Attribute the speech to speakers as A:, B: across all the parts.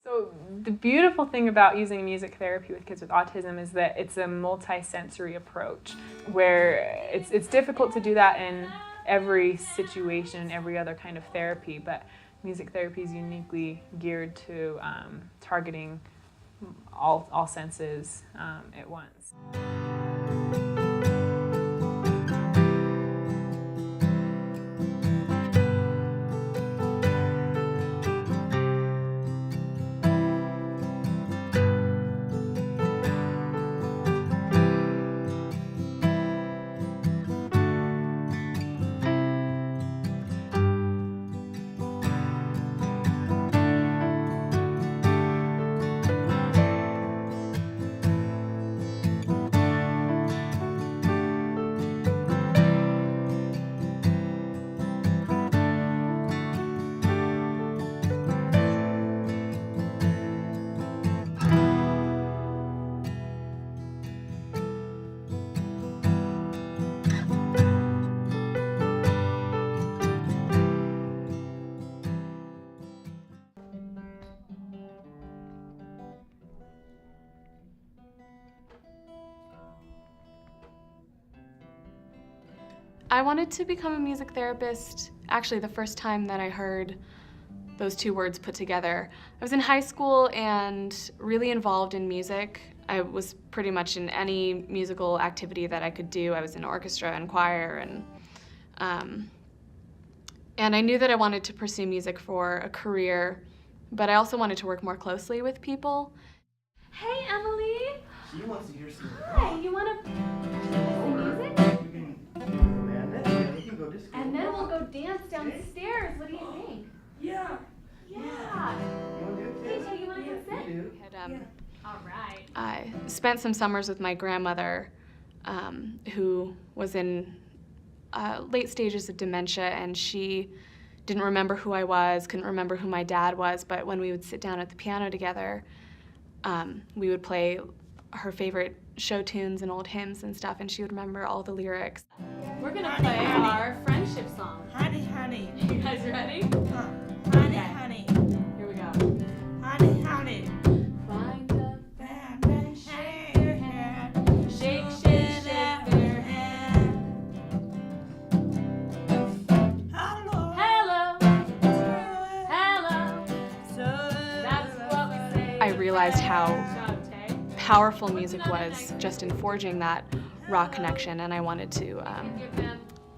A: So the beautiful thing about using music therapy with kids with autism is that it's a multi-sensory approach where it's difficult to do that in every situation, every other kind of therapy, but music therapy is uniquely geared to targeting all senses at once.
B: I wanted to become a music therapist actually the first time that I heard those two words put together. I was in high school and really involved in music. I was pretty much in any musical activity that I could do. I was in orchestra and choir, and I knew that I wanted to pursue music for a career, but I also wanted to work more closely with people. Hey, Emily!
C: She wants to hear some.
B: Hi, you want to some music? And then we'll go dance downstairs. What do you think?
C: Yeah.
B: Yeah. Hey, do you want to come sit?
C: do.
B: All right. I spent some summers with my grandmother, who was in late stages of dementia, and she didn't remember who I was, couldn't remember who my dad was, but when we would sit down at the piano together, we would play her favorite show tunes and old hymns and stuff, and she would remember all the lyrics. We're gonna play our friendship song.
D: Honey, honey.
B: You guys ready?
D: Honey, honey.
B: Here we go.
D: Honey, honey.
B: Find a
D: Baby, shake your hair.
B: shake, shake, shake their
D: head. Hello.
B: Hello, hello. That's what we say. I realized how powerful music was just in forging that raw connection, and I wanted to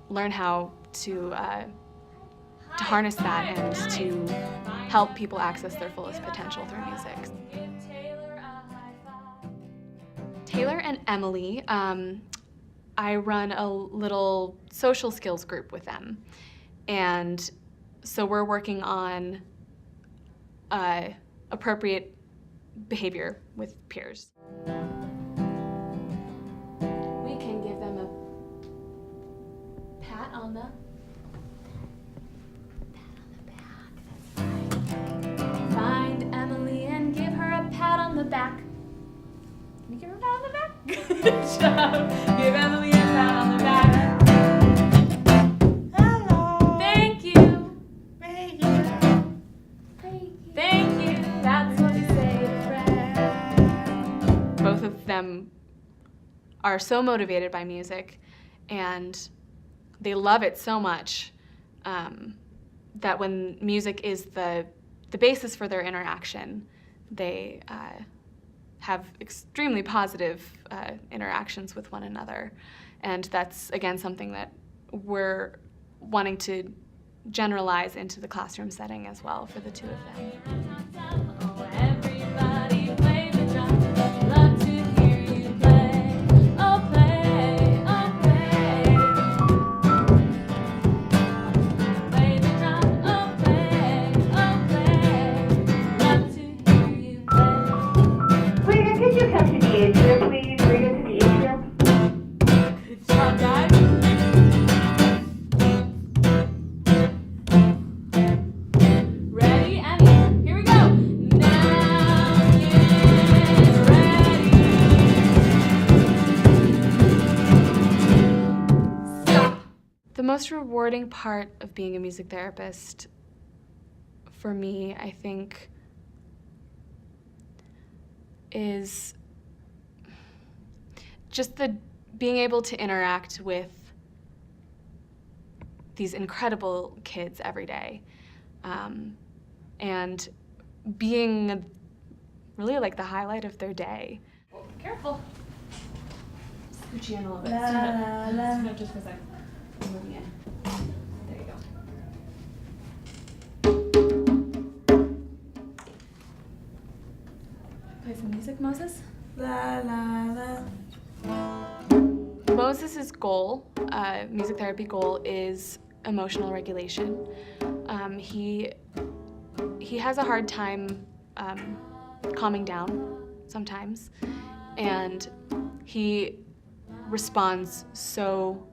B: learn how to harness that and to help people access their fullest potential through music. Taylor and Emily, I run a little social skills group with them, and so we're working on appropriate behavior with peers. We can give them a pat on the back. That's right. Find Emily and give her a pat on the back. Can you give her a pat on the back? Good job. Give Emily a pat on the back.
D: Hello.
B: Thank you.
D: Thank you.
B: Thank you. That's what we say to friends. Both of them are so motivated by music, and they love it so much that when music is the basis for their interaction, they have extremely positive interactions with one another. And that's, again, something that we're wanting to generalize into the classroom setting as well for the two of them. Everybody play the drum, love to hear you play. Oh, play, oh, play. Play the drum, oh, play, love to hear you play.
E: Rita, could you come to the atrium, please? Rita, to the atrium.
B: Good job, guys. Ready, Emmy? Here we go. Now get ready. Stop. The most rewarding part of being a music therapist for me, I think, is just the being able to interact with these incredible kids every day, and being really like the highlight of their day.
A: Oh, careful.
B: Scooch in a little bit.
E: La, la, la.
B: No, just for a second. I'm moving in. There you go. Play some music, Moses?
D: La la la.
B: Moses's goal, music therapy goal, is emotional regulation. He has a hard time calming down sometimes, and he responds so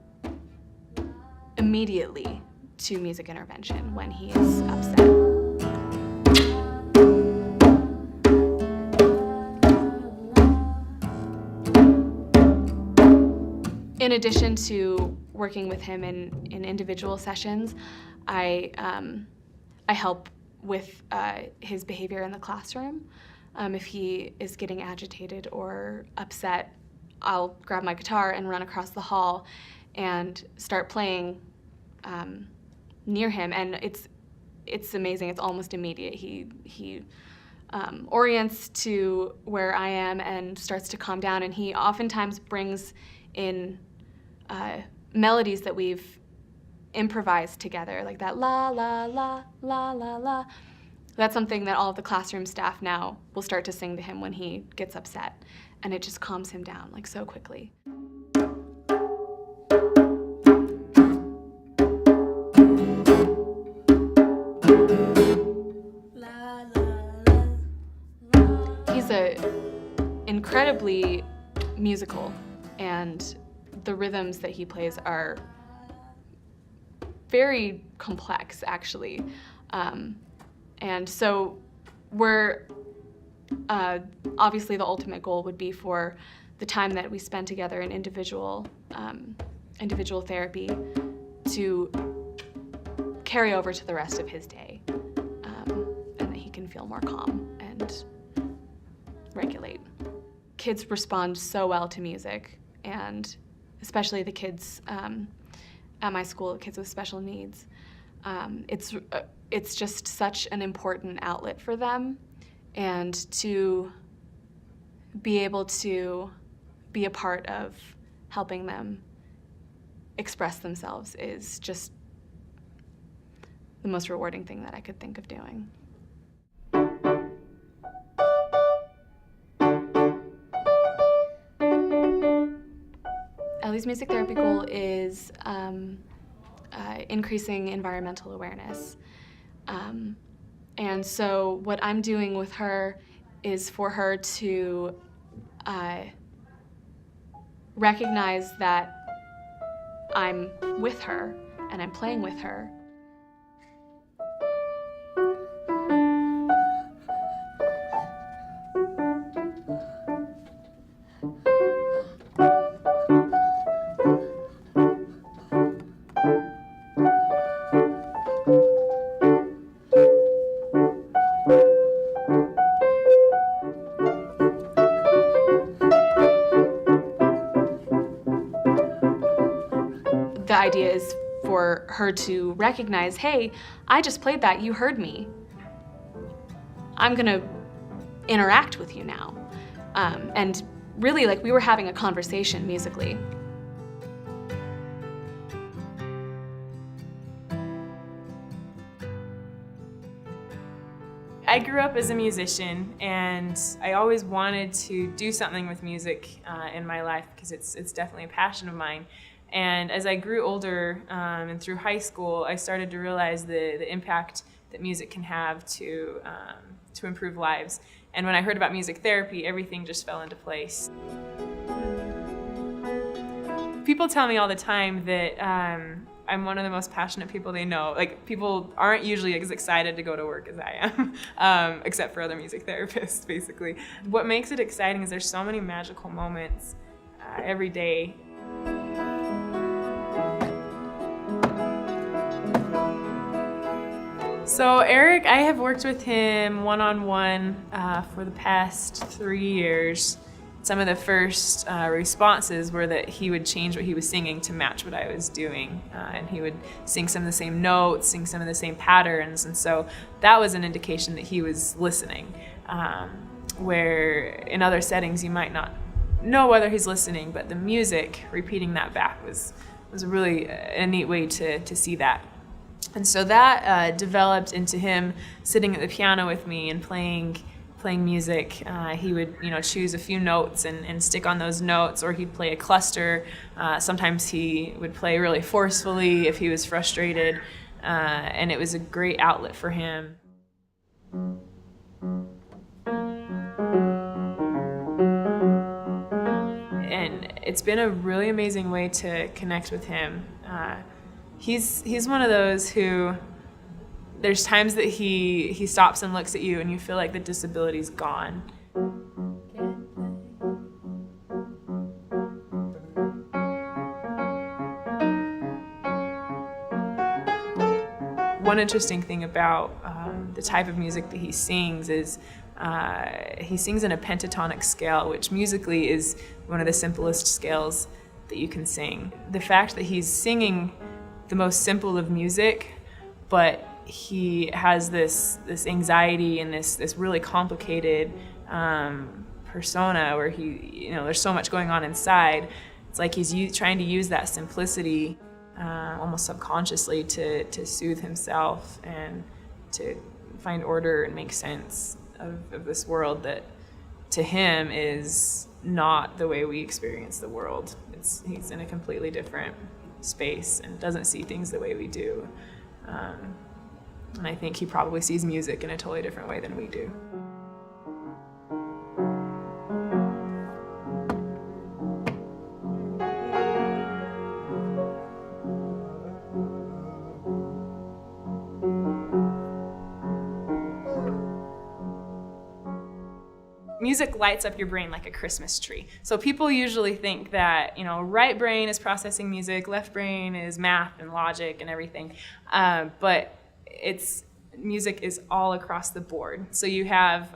B: immediately to music intervention when he is upset. In addition to working with him in individual sessions, I help with his behavior in the classroom. If he is getting agitated or upset, I'll grab my guitar and run across the hall and start playing near him, and it's amazing. It's almost immediate. He orients to where I am and starts to calm down, and he oftentimes brings in melodies that we've improvised together, like that la la la la la la. That's something that all of the classroom staff now will start to sing to him when he gets upset, and it just calms him down like so quickly. He's incredibly musical, and the rhythms that he plays are very complex, actually. And so we're, obviously the ultimate goal would be for the time that we spend together in individual therapy to carry over to the rest of his day, and that he can feel more calm and regulate. Kids respond so well to music, and especially the kids at my school, kids with special needs. It's just such an important outlet for them, and to be able to be a part of helping them express themselves is just the most rewarding thing that I could think of doing. Ellie's music therapy goal is increasing environmental awareness. And so what I'm doing with her is for her to recognize that I'm with her and I'm playing with her. The idea is for her to recognize, hey, I just played that, you heard me. I'm gonna interact with you now. And really, like, we were having a conversation musically.
A: I grew up as a musician, and I always wanted to do something with music in my life because it's definitely a passion of mine. And as I grew older and through high school, I started to realize the impact that music can have to improve lives. And when I heard about music therapy, everything just fell into place. People tell me all the time that I'm one of the most passionate people they know. Like, people aren't usually as excited to go to work as I am, except for other music therapists, basically. What makes it exciting is there's so many magical moments every day. So Eric, I have worked with him one-on-one for the past 3 years. Some of the first responses were that he would change what he was singing to match what I was doing. And he would sing some of the same notes, sing some of the same patterns. And so that was an indication that he was listening. Where in other settings you might not know whether he's listening, but the music, repeating that back was really a neat way to see that. And so that developed into him sitting at the piano with me and playing music. He would, choose a few notes and stick on those notes, or he'd play a cluster. Sometimes he would play really forcefully if he was frustrated, and it was a great outlet for him. And it's been a really amazing way to connect with him. He's one of those who, there's times that he stops and looks at you and you feel like the disability's gone. One interesting thing about the type of music that he sings is he sings in a pentatonic scale, which musically is one of the simplest scales that you can sing. The fact that he's singing the most simple of music, but he has this anxiety and this really complicated persona where there's so much going on inside. It's like he's trying to use that simplicity almost subconsciously to soothe himself and to find order and make sense of this world that to him is not the way we experience the world. He's in a completely different space and doesn't see things the way we do. And I think he probably sees music in a totally different way than we do. Music lights up your brain like a Christmas tree. So people usually think that, right brain is processing music, left brain is math and logic and everything. But music is all across the board. So you have,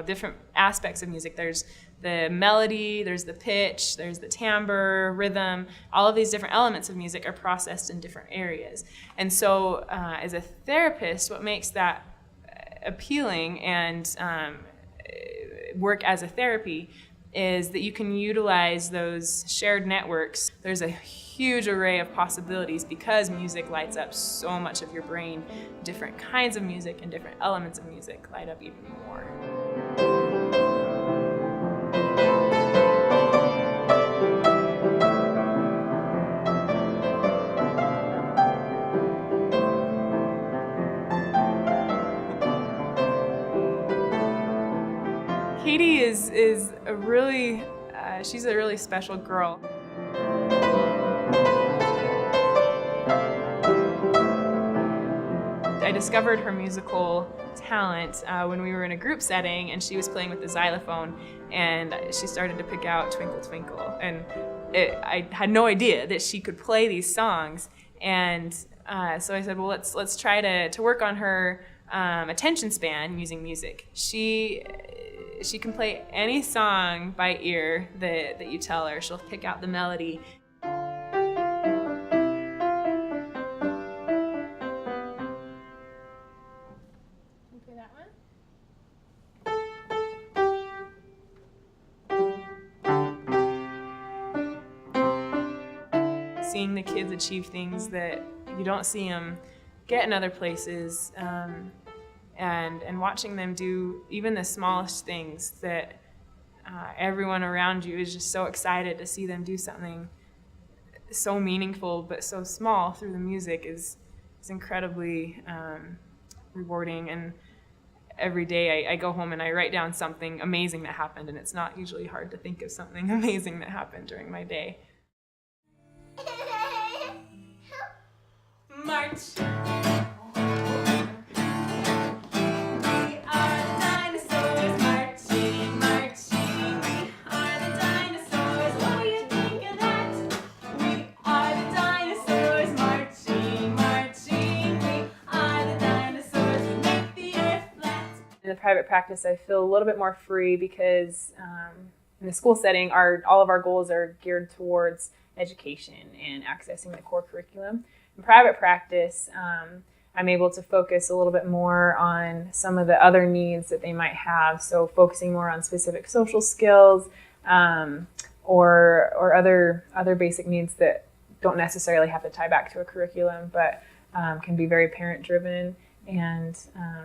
A: different aspects of music. There's the melody, there's the pitch, there's the timbre, rhythm. All of these different elements of music are processed in different areas. And so as a therapist, what makes that appealing and work as a therapy is that you can utilize those shared networks. There's a huge array of possibilities because music lights up so much of your brain. Different kinds of music and different elements of music light up even more. Katie is a really, she's a really special girl. I discovered her musical talent when we were in a group setting and she was playing with the xylophone and she started to pick out Twinkle Twinkle. And I had no idea that she could play these songs. And so I said, well, let's try to work on her attention span using music. She can play any song by ear that you tell her. She'll pick out the melody. Can you play that one? Seeing the kids achieve things that you don't see them get in other places, and watching them do even the smallest things that everyone around you is just so excited to see them do something so meaningful but so small through the music is incredibly rewarding. And every day I go home and I write down something amazing that happened, and it's not usually hard to think of something amazing that happened during my day. March. In the private practice, I feel a little bit more free because in the school setting, all of our goals are geared towards education and accessing the core curriculum. In private practice, I'm able to focus a little bit more on some of the other needs that they might have. So focusing more on specific social skills or other basic needs that don't necessarily have to tie back to a curriculum, but can be very parent-driven and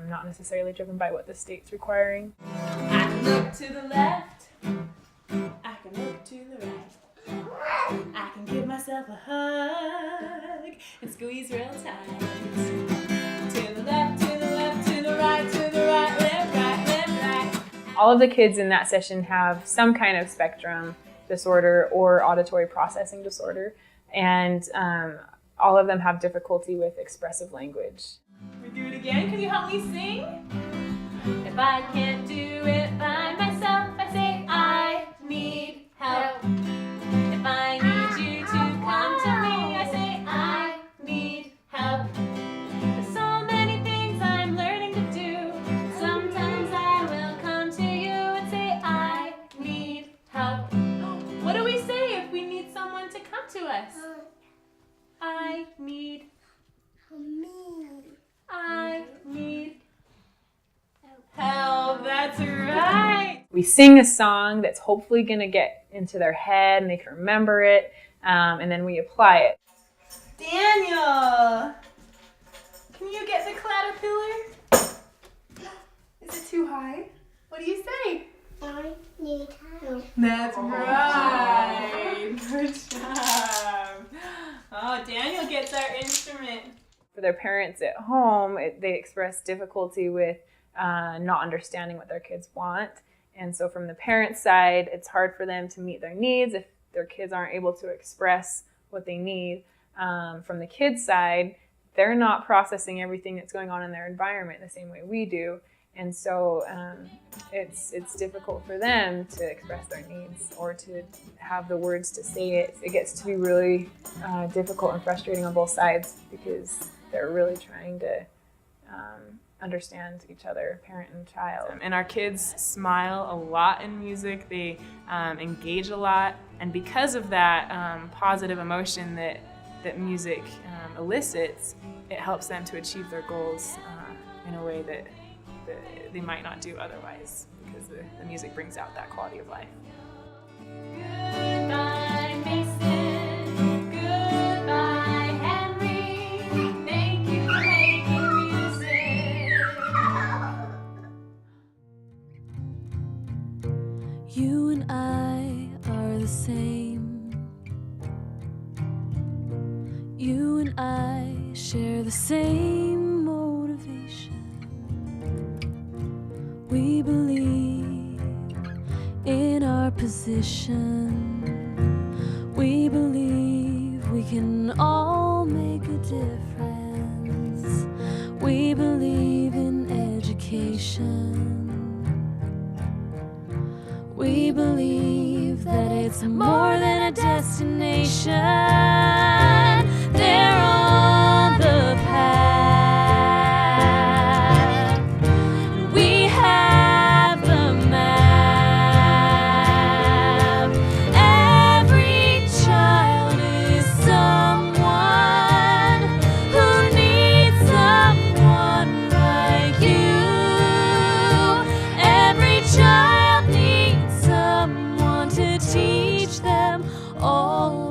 A: not necessarily driven by what the state's requiring.
D: I can look to the left, I can look to the right, I can give myself a hug and squeeze real tight. To the left, to the left, to the right, to the right, left, right.
A: All of the kids in that session have some kind of spectrum disorder or auditory processing disorder, and all of them have difficulty with expressive language.
D: We do it again. Can you help me sing? If I can't do it by myself, I say I need help. If I need you to come to me, I say I need help. There's so many things I'm learning to do. Sometimes I will come to you and say I need help. What do we say if we need someone to come to us? I need help. That's right.
A: We sing a song that's hopefully going to get into their head and they can remember it, and then we apply it.
D: Daniel, can you get the caterpillar? Is it too high? What do you say?
C: I need help.
D: That's right. Good job. Oh, Daniel gets our instrument.
A: For their parents at home, they express difficulty with not understanding what their kids want. And so from the parents' side, it's hard for them to meet their needs if their kids aren't able to express what they need. From the kids' side, they're not processing everything that's going on in their environment the same way we do. And so it's difficult for them to express their needs or to have the words to say it. It gets to be really difficult and frustrating on both sides because they're really trying to understand each other, parent and child.
F: And our kids smile a lot in music. They engage a lot. And because of that positive emotion that music elicits, it helps them to achieve their goals in a way that they might not do otherwise, because the music brings out that quality of life.
D: Goodbye, Mason. Goodbye, Henry. Thank you for making music.
G: You and I are the same. You and I share the same motivation. We believe in our position. We believe we can all make a difference. We believe in education. We believe that it's more than a destination. They're on the path. All